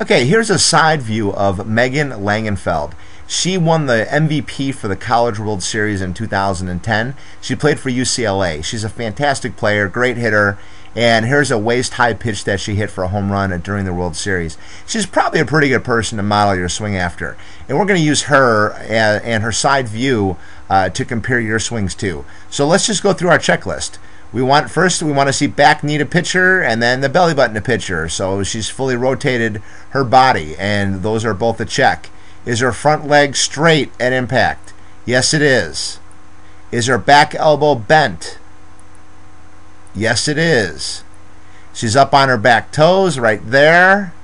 Okay, here's a side view of Megan Langenfeld. She won the MVP for the College World Series in 2010. She played for UCLA. She's a fantastic player, great hitter, and here's a waist-high pitch that she hit for a home run during the World Series. She's probably a pretty good person to model your swing after. And we're going to use her and her side view to compare your swings to. So let's just go through our checklist. First we want to see back knee to pitcher and then the belly button to pitcher. So she's fully rotated her body, and those are both a check. Is her front leg straight at impact? Yes, it is. Is her back elbow bent? Yes, it is. She's up on her back toes right there.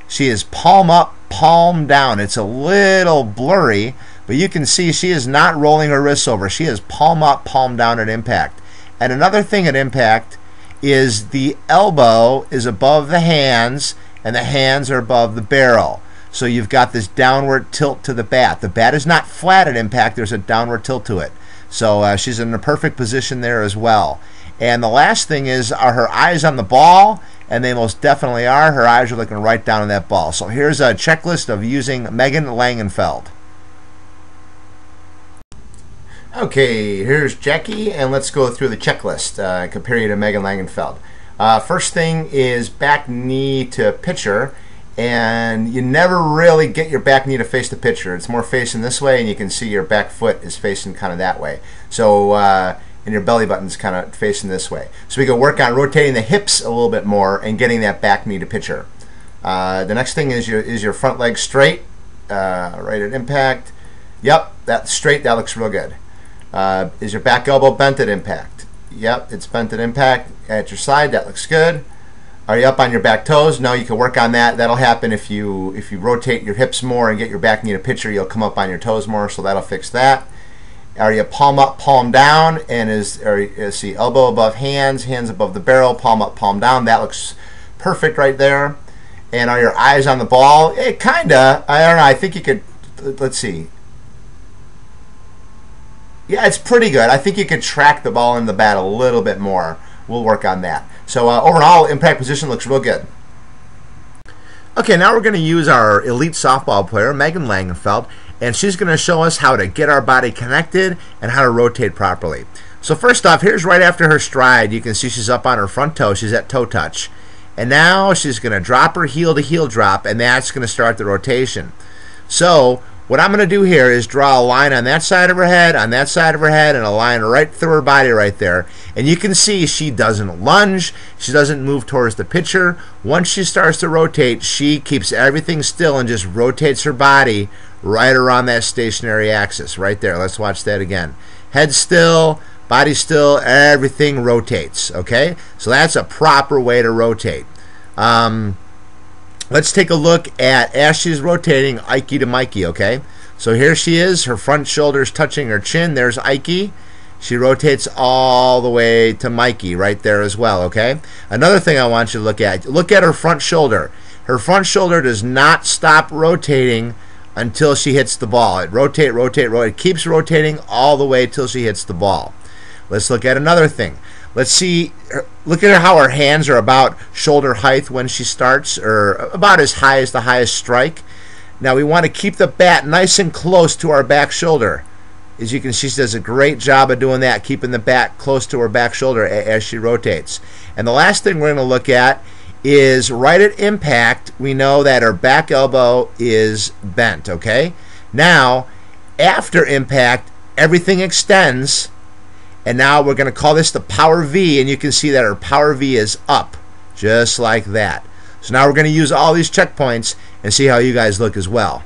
She is palm up, palm down. It's a little blurry, but you can see she is not rolling her wrists over. She is palm up, palm down at impact. And another thing at impact is the elbow is above the hands and the hands are above the barrel. So you've got this downward tilt to the bat. The bat is not flat at impact. There's a downward tilt to it. So she's in a perfect position there as well. And the last thing is, are her eyes on the ball? And they most definitely are. Her eyes are looking right down at that ball. So here's a checklist of using Megan Langenfeld. Okay, here's Jackie, and let's go through the checklist, compare you to Megan Langenfeld. First thing is back knee to pitcher, and you never really get your back knee to face the pitcher. It's more facing this way, and you can see your back foot is facing kind of that way. So, and your belly button's kind of facing this way. So we can work on rotating the hips a little bit more and getting that back knee to pitcher. The next thing is your front leg straight, right at impact. Yep, that's straight. That looks real good. Is your back elbow bent at impact? Yep, it's bent at impact at your side. That looks good. Are you up on your back toes? No, you can work on that. That'll happen if you rotate your hips more and get your back knee to pitcher. You'll come up on your toes more, so that'll fix that. Are you palm up, palm down? And is elbow above hands, hands above the barrel, palm up, palm down? That looks perfect right there. And are your eyes on the ball? Kinda. I don't know. I think you could. Let's see. Yeah, it's pretty good. I think you could track the ball in the bat a little bit more. We'll work on that. So overall, impact position looks real good. Okay, now we're going to use our elite softball player, Megan Langenfeld, and she's going to show us how to get our body connected and how to rotate properly. So first off, here's right after her stride. You can see she's up on her front toe. She's at toe touch. And now she's going to drop her heel to heel drop, and that's going to start the rotation. So what I'm going to do here is draw a line on that side of her head, on that side of her head, and a line right through her body right there. And you can see she doesn't lunge. She doesn't move towards the pitcher. Once she starts to rotate, she keeps everything still and just rotates her body right around that stationary axis right there. Let's watch that again. Head still, body still, everything rotates. Okay? So that's a proper way to rotate. Let's take a look at, as she's rotating, Ike to Mikey, okay? So here she is, her front shoulder's touching her chin. There's Ike. She rotates all the way to Mikey right there as well, okay? Another thing I want you to look at her front shoulder. Her front shoulder does not stop rotating until she hits the ball. It rotate. It keeps rotating all the way till she hits the ball. Let's look at another thing. Let's see, look at how her hands are about shoulder height when she starts, or about as high as the highest strike. Now we want to keep the bat nice and close to our back shoulder. As you can see, she does a great job of doing that, keeping the bat close to her back shoulder as she rotates. And the last thing we're going to look at is right at impact, we know that her back elbow is bent, okay? Now, after impact, everything extends. And now we're going to call this the power V, and you can see that our power V is up, just like that. So now we're going to use all these checkpoints and see how you guys look as well.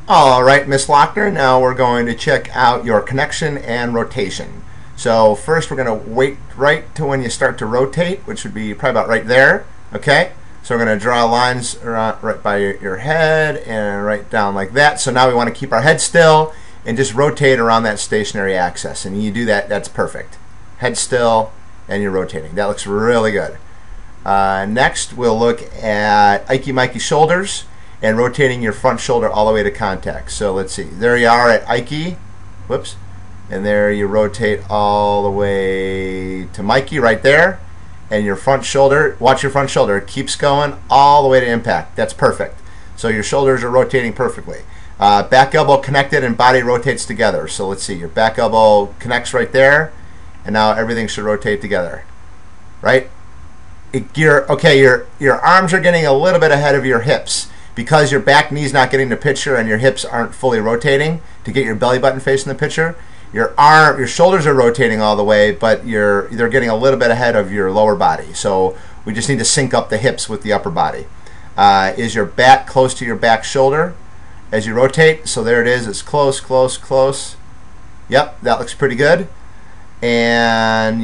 All right, Miss Lochner, now we're going to check out your connection and rotation. So first we're going to wait right to when you start to rotate, which would be probably about right there, okay? So we're going to draw lines around, right by your head and right down like that. So now we want to keep our head still and just rotate around that stationary axis. And you do that, that's perfect. Head still, and you're rotating. That looks really good. Next, we'll look at Ike Mikey shoulders and rotating your front shoulder all the way to contact. So let's see. There you are at Ike. Whoops. And there you rotate all the way to Mikey right there. and your front shoulder, watch your front shoulder, it keeps going all the way to impact. That's perfect. So your shoulders are rotating perfectly. Back elbow connected and body rotates together. So let's see, your back elbow connects right there, and now everything should rotate together, right? Your arms are getting a little bit ahead of your hips because your back knee's not getting the picture and your hips aren't fully rotating to get your belly button facing the picture. Your shoulders are rotating all the way, but they're getting a little bit ahead of your lower body. So we just need to sync up the hips with the upper body. Is your back close to your back shoulder as you rotate? So there it is. It's close, close, close. Yep, that looks pretty good. And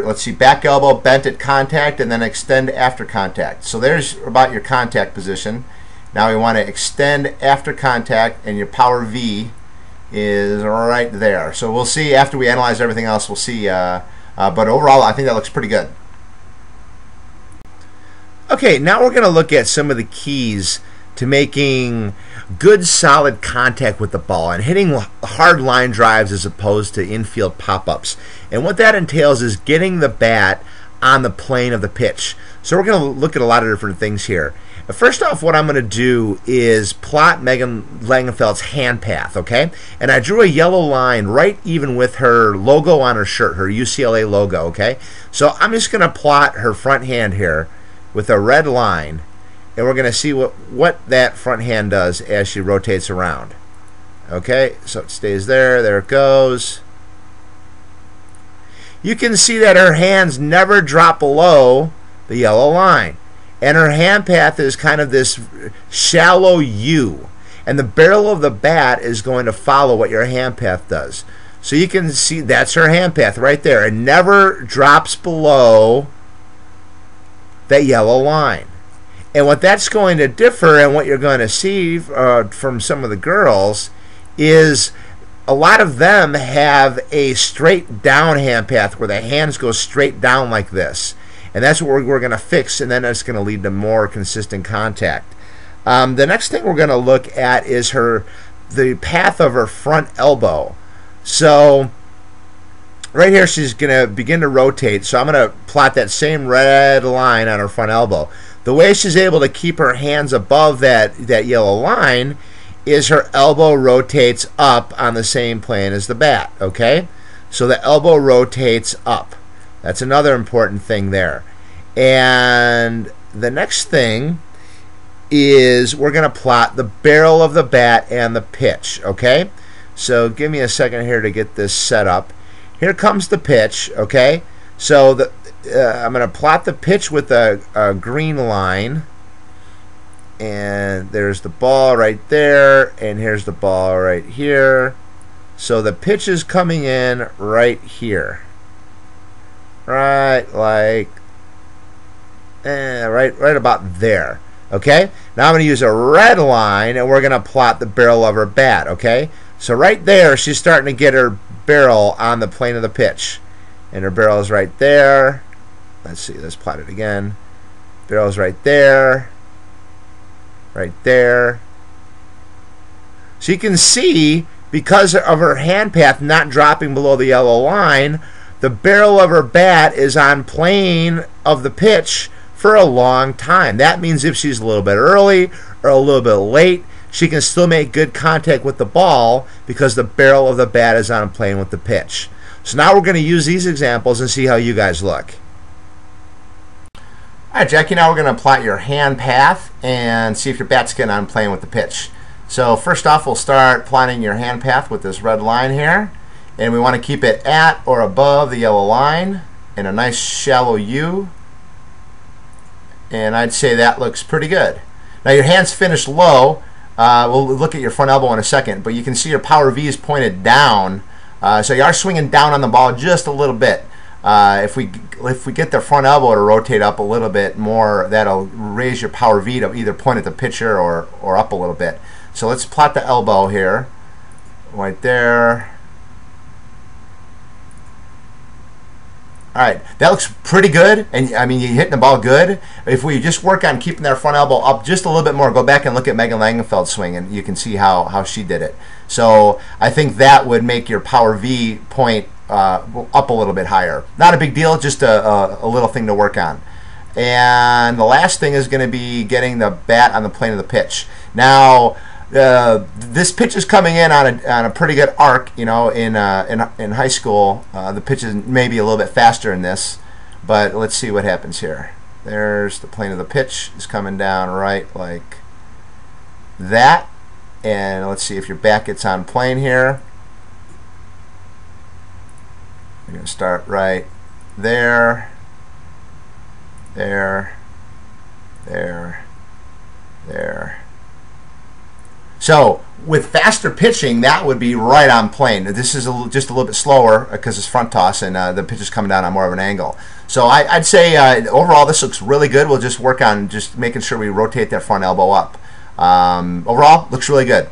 let's see, back elbow bent at contact and then extend after contact. So there's about your contact position. Now we want to extend after contact, and your power V is right there. So we'll see after we analyze everything else. We'll see. But overall, I think that looks pretty good. Okay, now we're going to look at some of the keys to making good solid contact with the ball and hitting hard line drives as opposed to infield pop-ups. And what that entails is getting the bat on the plane of the pitch. So we're going to look at a lot of different things here. First off, what I'm going to do is plot Megan Langenfeld's hand path, okay? And I drew a yellow line right even with her logo on her shirt, her UCLA logo, okay? So I'm just going to plot her front hand here with a red line, and we're going to see what that front hand does as she rotates around. Okay, so it stays there. There it goes. You can see that her hands never drop below the yellow line. And her hand path is kind of this shallow U. And the barrel of the bat is going to follow what your hand path does. So you can see that's her hand path right there. It never drops below that yellow line. And what that's going to differ, and what you're going to see from some of the girls, is a lot of them have a straight down hand path where the hands go straight down like this. And that's what we're going to fix, and then it's going to lead to more consistent contact. The next thing we're going to look at is the path of her front elbow. So right here she's going to begin to rotate, so I'm going to plot that same red line on her front elbow. The way she's able to keep her hands above that yellow line is her elbow rotates up on the same plane as the bat, okay? So the elbow rotates up. That's another important thing there. And the next thing is we're going to plot the barrel of the bat and the pitch, okay? So give me a second here to get this set up. Here comes the pitch, okay? So I'm going to plot the pitch with a green line. And there's the ball right there, and here's the ball right here. So the pitch is coming in right here. Right, like, right about there. Okay? Now I'm going to use a red line, and we're going to plot the barrel of her bat. Okay? So right there, she's starting to get her barrel on the plane of the pitch. And her barrel is right there. Let's see, let's plot it again. Barrel's right there. Right there. So you can see, because of her hand path not dropping below the yellow line, the barrel of her bat is on plane of the pitch for a long time. That means if she's a little bit early or a little bit late, she can still make good contact with the ball because the barrel of the bat is on plane with the pitch. So now we're going to use these examples and see how you guys look. All right, Jackie, now we're going to plot your hand path and see if your bat's getting on plane with the pitch. So first off, we'll start plotting your hand path with this red line here. And we want to keep it at or above the yellow line in a nice shallow U. And I'd say that looks pretty good. Now your hand's finished low. We'll look at your front elbow in a second, but you can see your power V is pointed down. So you are swinging down on the ball just a little bit. If we get the front elbow to rotate up a little bit more, that'll raise your power V to either point at the pitcher or up a little bit. So let's plot the elbow here, right there. All right, that looks pretty good, and I mean, you're hitting the ball good. If we just work on keeping that front elbow up just a little bit more, go back and look at Megan Langenfeld's swing, and you can see how she did it. So I think that would make your power V point up a little bit higher. Not a big deal, just a little thing to work on. And the last thing is going to be getting the bat on the plane of the pitch. Now, this pitch is coming in on a pretty good arc. You know, in high school, the pitch is maybe a little bit faster in this, but let's see what happens here. There's the plane of the pitch is coming down right like that, and let's see if your bat gets on plane here. You're going to start right there, there, there, there. So with faster pitching, that would be right on plane. This is just a little bit slower because it's front toss, and the pitch is coming down on more of an angle. So I'd say overall this looks really good. We'll just work on just making sure we rotate that front elbow up. Overall, looks really good.